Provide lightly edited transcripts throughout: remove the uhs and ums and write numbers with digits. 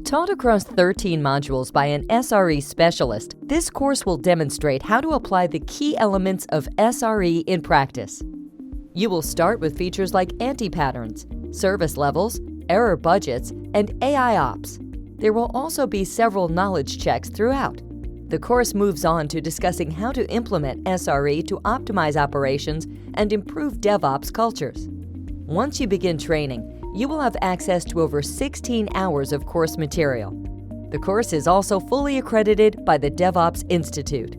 Taught across 13 modules by an SRE specialist, this course will demonstrate how to apply the key elements of SRE in practice. You will start with features like anti-patterns, service levels, error budgets, and AI ops. There will also be several knowledge checks throughout. The course moves on to discussing how to implement SRE to optimize operations and improve DevOps cultures. Once you begin training, you will have access to over 16 hours of course material. The course is also fully accredited by the DevOps Institute.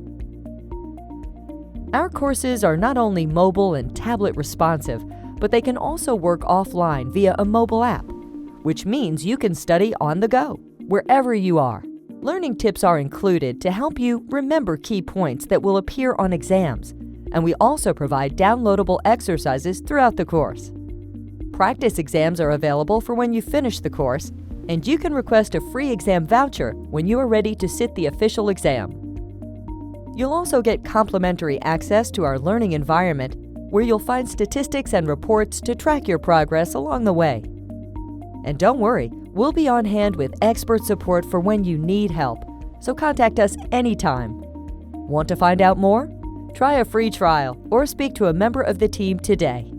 Our courses are not only mobile and tablet responsive, but they can also work offline via a mobile app, which means you can study on the go, wherever you are. Learning tips are included to help you remember key points that will appear on exams, and we also provide downloadable exercises throughout the course. Practice exams are available for when you finish the course, and you can request a free exam voucher when you are ready to sit the official exam. You'll also get complimentary access to our learning environment, where you'll find statistics and reports to track your progress along the way. And don't worry, we'll be on hand with expert support for when you need help, so contact us anytime. Want to find out more? Try a free trial or speak to a member of the team today.